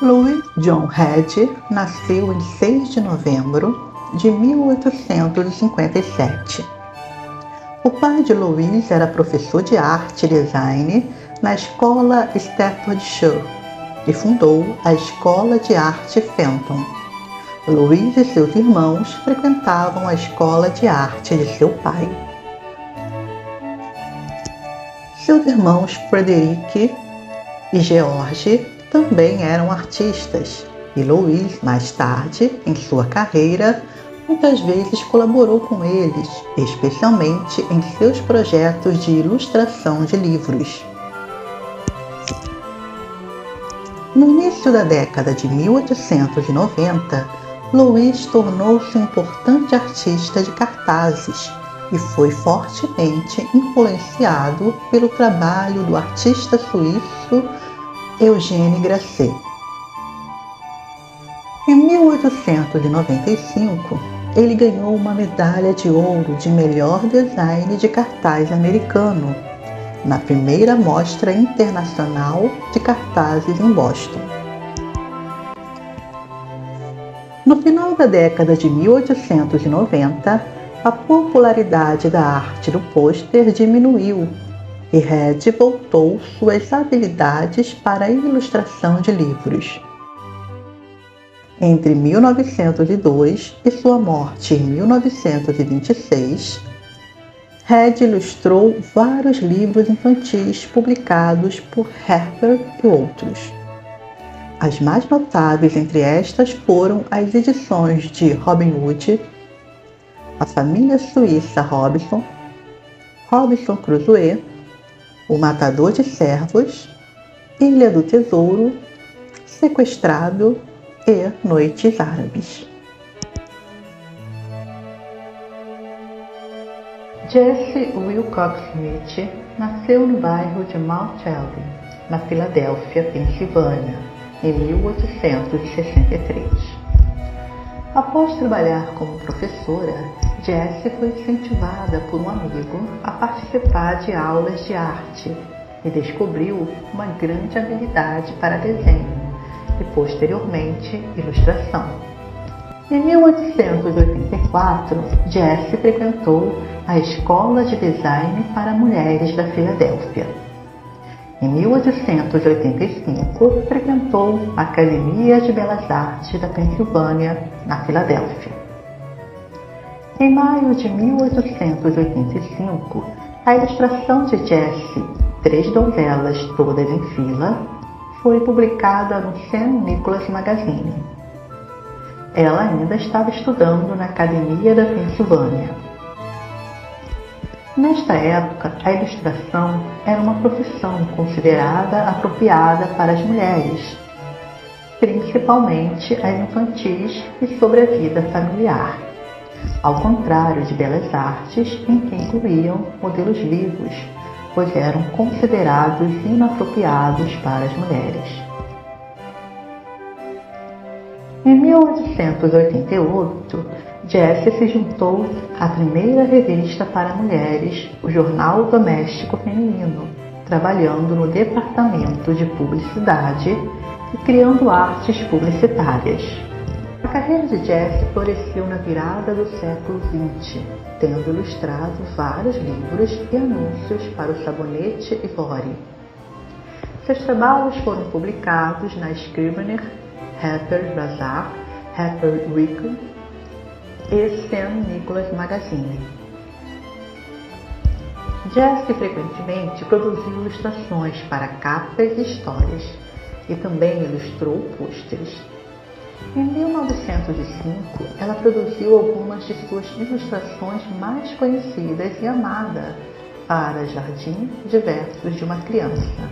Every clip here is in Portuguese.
Louis John Head nasceu em 6 de novembro de 1857. O pai de Louis era professor de arte e design na escola Staffordshire e fundou a Escola de Arte Fenton. Louis e seus irmãos frequentavam a escola de arte de seu pai. Seus irmãos Frederick e George também eram artistas, e Louis, mais tarde, em sua carreira, muitas vezes colaborou com eles, especialmente em seus projetos de ilustração de livros. No início da década de 1890, Louis tornou-se um importante artista de cartazes e foi fortemente influenciado pelo trabalho do artista suíço Eugène Grasset. Em 1895, ele ganhou uma medalha de ouro de melhor design de cartaz americano na primeira Mostra Internacional de Cartazes em Boston. No final da década de 1890, a popularidade da arte do pôster diminuiu e Head voltou suas habilidades para a ilustração de livros. Entre 1902 e sua morte em 1926, Head ilustrou vários livros infantis publicados por Harper e outros. As mais notáveis entre estas foram as edições de Robin Hood, A Família Suíça Robinson, Robinson Crusoe, O Matador de Servos, Ilha do Tesouro, Sequestrado e Noites Árabes. Jesse Wilcox Smith nasceu no bairro de Mount Elgin, na Filadélfia, Pensilvânia, em 1863. Após trabalhar como professora, Jessie foi incentivada por um amigo a participar de aulas de arte e descobriu uma grande habilidade para desenho e, posteriormente, ilustração. Em 1884, Jessie frequentou a Escola de Design para Mulheres da Filadélfia. Em 1885, frequentou a Academia de Belas Artes da Pensilvânia, na Filadélfia. Em maio de 1885, a ilustração de Jessie, 3 donzelas todas em fila, foi publicada no St. Nicholas Magazine. Ela ainda estava estudando na Academia da Pensilvânia. Nesta época, a ilustração era uma profissão considerada apropriada para as mulheres, principalmente as infantis e sobre a vida familiar, ao contrário de belas artes em que incluíam modelos vivos, pois eram considerados inapropriados para as mulheres. Em 1888, Jessie se juntou à primeira revista para mulheres, o Jornal Doméstico Feminino, trabalhando no departamento de publicidade e criando artes publicitárias. A carreira de Jessie floresceu na virada do século XX, tendo ilustrado vários livros e anúncios para o sabonete Ivory. Seus trabalhos foram publicados na Scrivener, Harper's Bazaar, Harper's Weekly e St. Nicholas Magazine. Jessie frequentemente produziu ilustrações para capas e histórias e também ilustrou pôsteres. Em 1905, ela produziu algumas de suas ilustrações mais conhecidas e amadas para Jardim de Versos de uma Criança.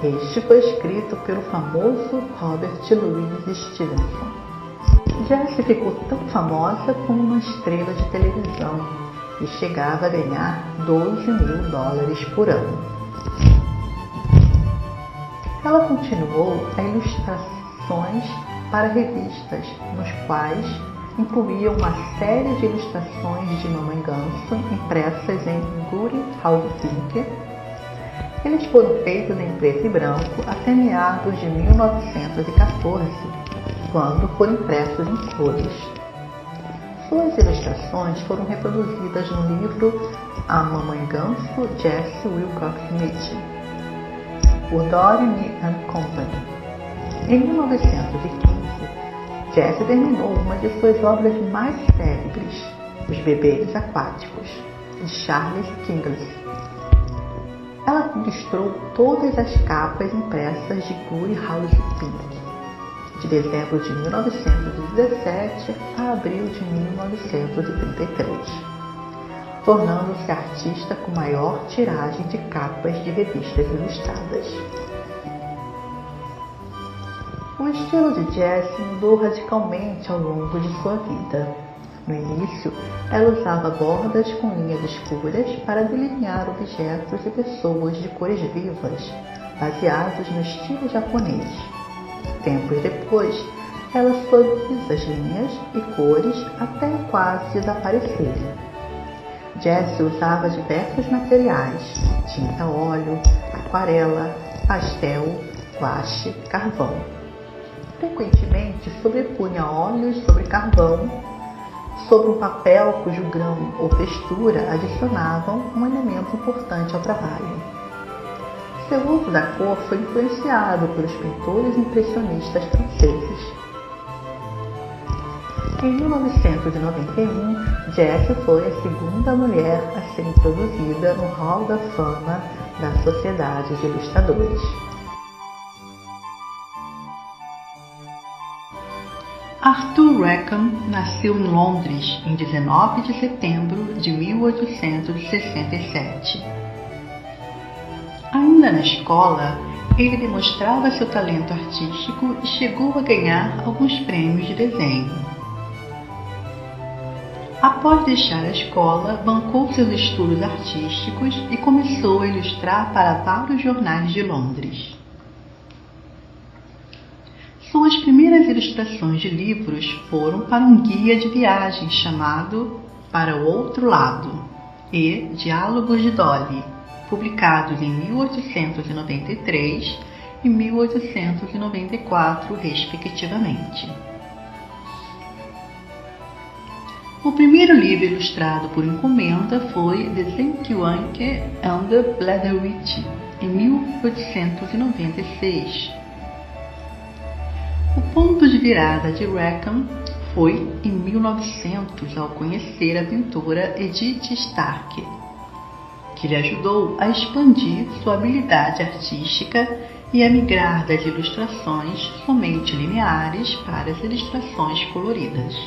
Este foi escrito pelo famoso Robert Louis Stevenson. Jessie ficou tão famosa como uma estrela de televisão e chegava a ganhar $12.000 por ano. Ela continuou a ilustrações para revistas, nos quais incluíam uma série de ilustrações de Mamãe Ganso impressas em Goody House Pink Eles foram feitos em preto e branco até meados de 1914, quando foram impressos em cores. Suas ilustrações foram reproduzidas no livro A Mamãe Ganso, Jessie Wilcox Smith, por Doremi & Company. Em 1915, Jessie terminou uma de suas obras mais célebres, Os Bebês Aquáticos, de Charles Kingsley. Ela ilustrou todas as capas impressas de Goody House Pink, de dezembro de 1917 a abril de 1933, tornando-se a artista com maior tiragem de capas de revistas ilustradas. O estilo de Jessie mudou radicalmente ao longo de sua vida. No início, ela usava bordas com linhas escuras para delinear objetos e pessoas de cores vivas, baseados no estilo japonês. Tempos depois, ela suaviza as linhas e cores até quase desaparecerem. Jessie usava diversos materiais: tinta a óleo, aquarela, pastel, guache, carvão. Frequentemente sobrepunha óleos sobre carvão, sobre um papel cujo grão ou textura adicionavam um elemento importante ao trabalho. Seu uso da cor foi influenciado pelos pintores impressionistas franceses. Em 1991, Jessie foi a segunda mulher a ser introduzida no Hall da Fama da Sociedade de Ilustradores. Arthur Rackham nasceu em Londres em 19 de setembro de 1867. Ainda na escola, ele demonstrava seu talento artístico e chegou a ganhar alguns prêmios de desenho. Após deixar a escola, bancou seus estudos artísticos e começou a ilustrar para vários jornais de Londres. Suas primeiras ilustrações de livros foram para um guia de viagem chamado Para o Outro Lado e Diálogos de Dolly, publicados em 1893 e 1894, respectivamente. O primeiro livro ilustrado por encomenda foi The Zinkiewicz and the Bladderwitch, em 1896. O ponto de virada de Rackham foi em 1900 ao conhecer a pintora Edith Stark, que lhe ajudou a expandir sua habilidade artística e a migrar das ilustrações somente lineares para as ilustrações coloridas.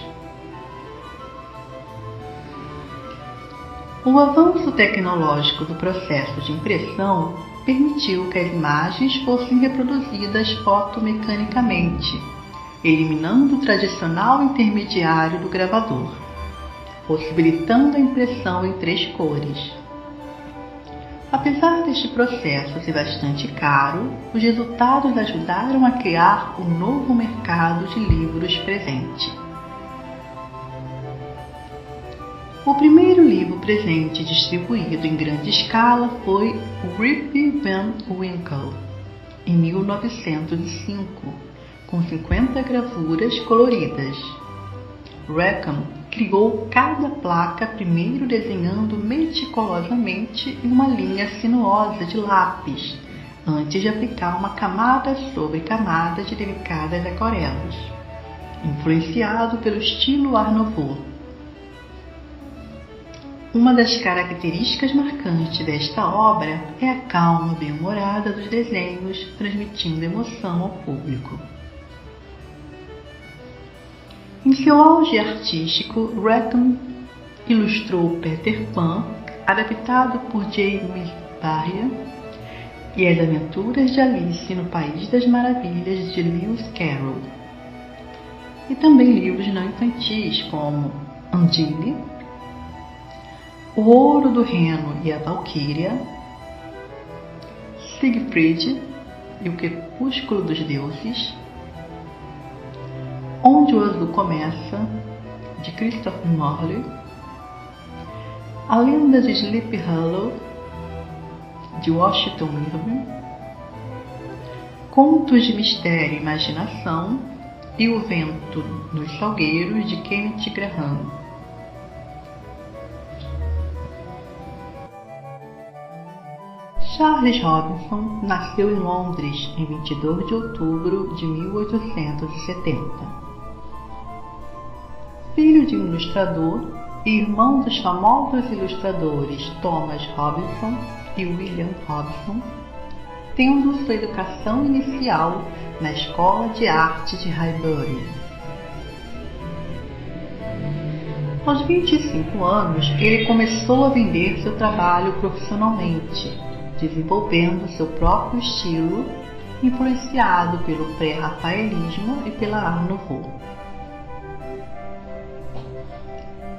O avanço tecnológico do processo de impressão permitiu que as imagens fossem reproduzidas fotomecanicamente, eliminando o tradicional intermediário do gravador, possibilitando a impressão em 3 cores. Apesar deste processo ser bastante caro, os resultados ajudaram a criar o novo mercado de livros presente. O primeiro livro presente distribuído em grande escala foi o Rip Van Winkle, em 1905, com 50 gravuras coloridas. Rackham criou cada placa primeiro desenhando meticulosamente em uma linha sinuosa de lápis, antes de aplicar uma camada sobre camada de delicadas aquarelas, influenciado pelo estilo Art Nouveau. Uma das características marcantes desta obra é a calma bem-humorada dos desenhos, transmitindo emoção ao público. Em seu auge artístico, Rackham ilustrou Peter Pan, adaptado por James Barrie, e As Aventuras de Alice no País das Maravilhas de Lewis Carroll, e também livros não infantis como Undine, O Ouro do Reno e a Valquíria, Siegfried e o Crepúsculo dos Deuses, Onde o Azul Começa, de Christopher Morley, A Lenda de Sleepy Hollow, de Washington Irving, Contos de Mistério e Imaginação e O Vento nos Salgueiros, de Kenneth Grahame. Charles Robinson nasceu em Londres em 22 de outubro de 1870. Filho de um ilustrador e irmão dos famosos ilustradores Thomas Robinson e William Robinson, tendo sua educação inicial na Escola de Arte de Highbury. Aos 25 anos, ele começou a vender seu trabalho profissionalmente, desenvolvendo seu próprio estilo, influenciado pelo pré-rafaelismo e pela Art Nouveau.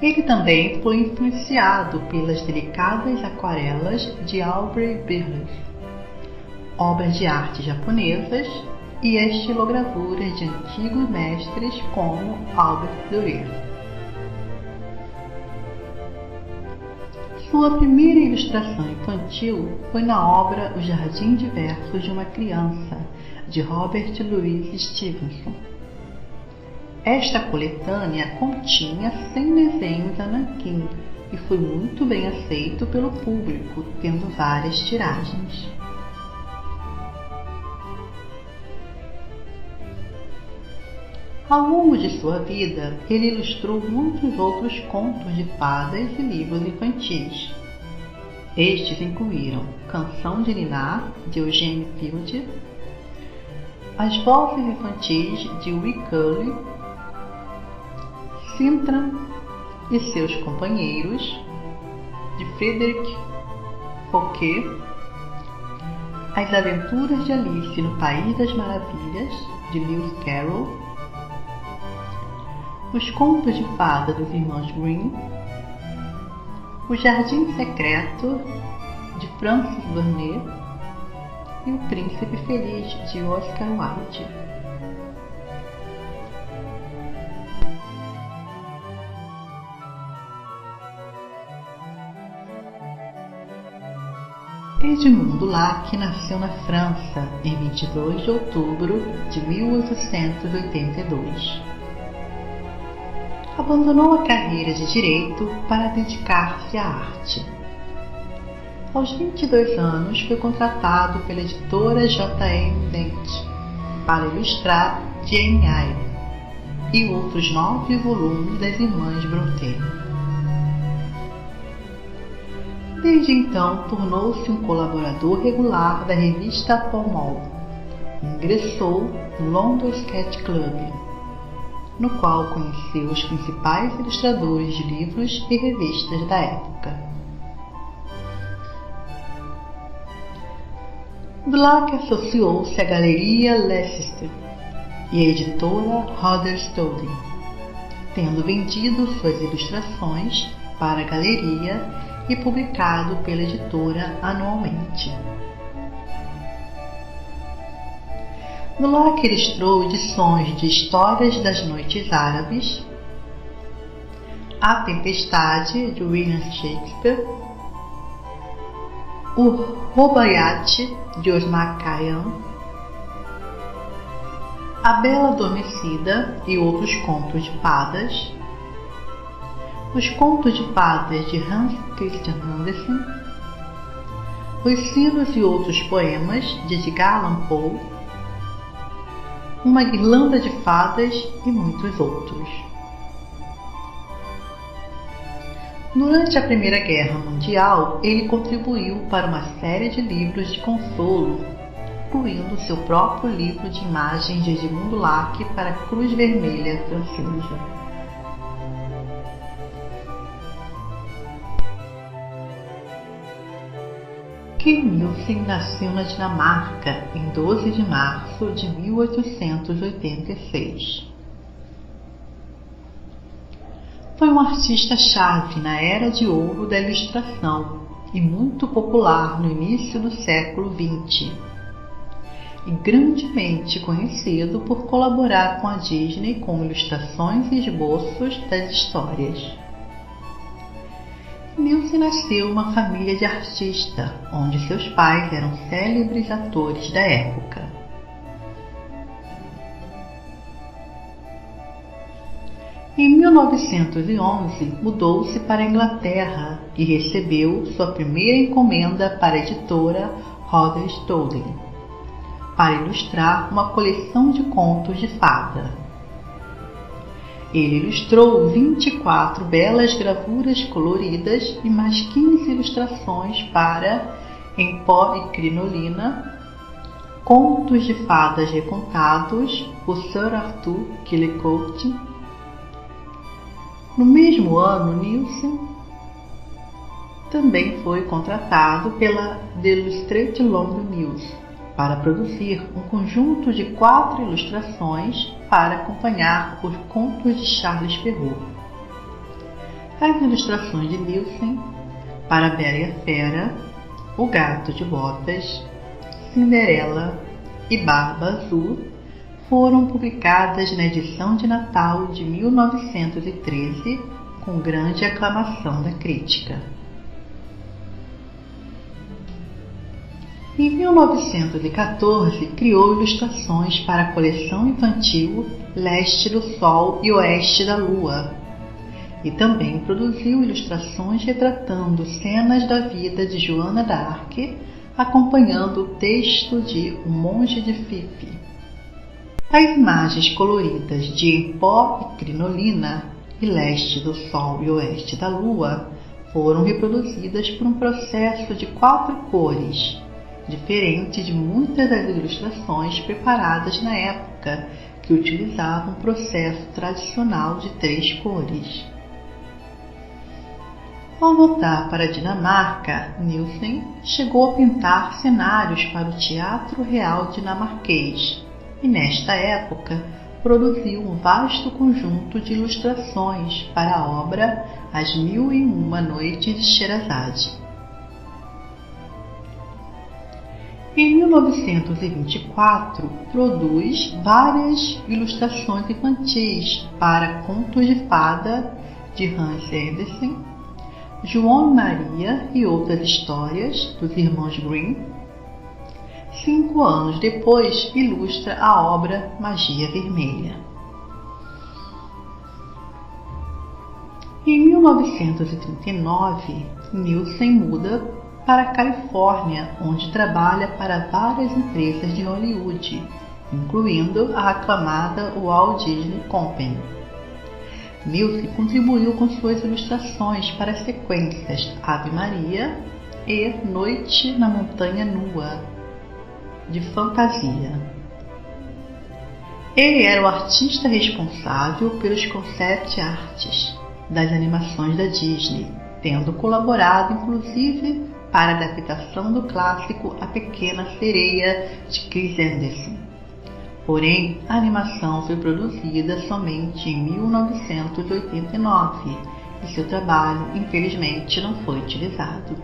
Ele também foi influenciado pelas delicadas aquarelas de Aubrey Burles, obras de arte japonesas e estilogravuras de antigos mestres como Albert Dürer. Sua primeira ilustração infantil foi na obra O Jardim de Versos de uma Criança, de Robert Louis Stevenson. Esta coletânea continha 100 desenhos a nanquim e foi muito bem aceito pelo público, tendo várias tiragens. Ao longo de sua vida, ele ilustrou muitos outros contos de fadas e livros infantis. Estes incluíram Canção de Ninar, de Eugene Field, As Vozes Infantis, de Wee Cully, Sintram e Seus Companheiros, de Frederic Fouquet, As Aventuras de Alice no País das Maravilhas, de Lewis Carroll, Os Contos de Fada dos Irmãos Grimm, O Jardim Secreto, de Francis Burnett, e O Príncipe Feliz, de Oscar Wilde. Edmundo Lacq nasceu na França em 22 de outubro de 1882. Abandonou a carreira de direito para dedicar-se à arte. Aos 22 anos, foi contratado pela editora J.M. Dent para ilustrar Jane Eyre e outros 9 volumes das Irmãs Brontë. Desde então, tornou-se um colaborador regular da revista Pall Mall e ingressou no London Sketch Club, no qual conheceu os principais ilustradores de livros e revistas da época. Lacq associou-se à Galeria Leicester e à editora Huddersfield, tendo vendido suas ilustrações para a galeria e publicado pela editora anualmente. Lacq ilustrou edições de Histórias das Noites Árabes, A Tempestade, de William Shakespeare, O Rubaiyat, de Osmar Khayyam, A Bela Adormecida e outros contos de fadas, Os Contos de Fadas, de Hans Christian Andersen, Os Sinos e Outros Poemas, de Edgar Allan Poe, Uma Guirlanda de Fadas e muitos outros. Durante a Primeira Guerra Mundial, ele contribuiu para uma série de livros de consolo, incluindo seu próprio livro de imagens de Edmundo Lacq para a Cruz Vermelha Francesa. Kim Nielsen nasceu na Dinamarca em 12 de março de 1886. Foi um artista-chave na era de ouro da ilustração e muito popular no início do século XX, e grandemente conhecido por colaborar com a Disney com ilustrações e esboços das histórias. Nilsen nasceu em uma família de artista, onde seus pais eram célebres atores da época. Em 1911, mudou-se para a Inglaterra e recebeu sua primeira encomenda para a editora Roder Stollen, para ilustrar uma coleção de contos de fada. Ele ilustrou 24 belas gravuras coloridas e mais 15 ilustrações para Em Pó e Crinolina, Contos de Fadas Recontados, por Sir Arthur Killicote. No mesmo ano, Nilsen também foi contratado pela The Illustrated London News para produzir um conjunto de 4 ilustrações para acompanhar os contos de Charles Perrault. As ilustrações de Nilsen para A Bela e a Fera, O Gato de Botas, Cinderela e Barba Azul foram publicadas na edição de Natal de 1913 com grande aclamação da crítica. Em 1914, criou ilustrações para a coleção infantil Leste do Sol e Oeste da Lua, e também produziu ilustrações retratando cenas da vida de Joana d'Arc, acompanhando o texto de O Monge de Fife. As imagens coloridas de Em Pó e Crinolina e Leste do Sol e Oeste da Lua foram reproduzidas por um processo de 4 cores, diferente de muitas das ilustrações preparadas na época, que utilizavam um processo tradicional de 3 cores. Ao voltar para a Dinamarca, Nilsen chegou a pintar cenários para o Teatro Real Dinamarquês e, nesta época, produziu um vasto conjunto de ilustrações para a obra As Mil e Uma Noites de Sherazade. Em 1924, produz várias ilustrações infantis para Contos de Fada de Hans Andersen, João e Maria e Outras Histórias dos Irmãos Grimm. 5 anos depois, ilustra a obra Magia Vermelha. Em 1939, Nilsen muda para a Califórnia, onde trabalha para várias empresas de Hollywood, incluindo a aclamada Walt Disney Company. Nilsen contribuiu com suas ilustrações para as sequências Ave Maria e Noite na Montanha Nua, de fantasia. Ele era o artista responsável pelos concept arts das animações da Disney, tendo colaborado inclusive para a adaptação do clássico A Pequena Sereia de Chris Anderson. Porém, a animação foi produzida somente em 1989 e seu trabalho, infelizmente, não foi utilizado.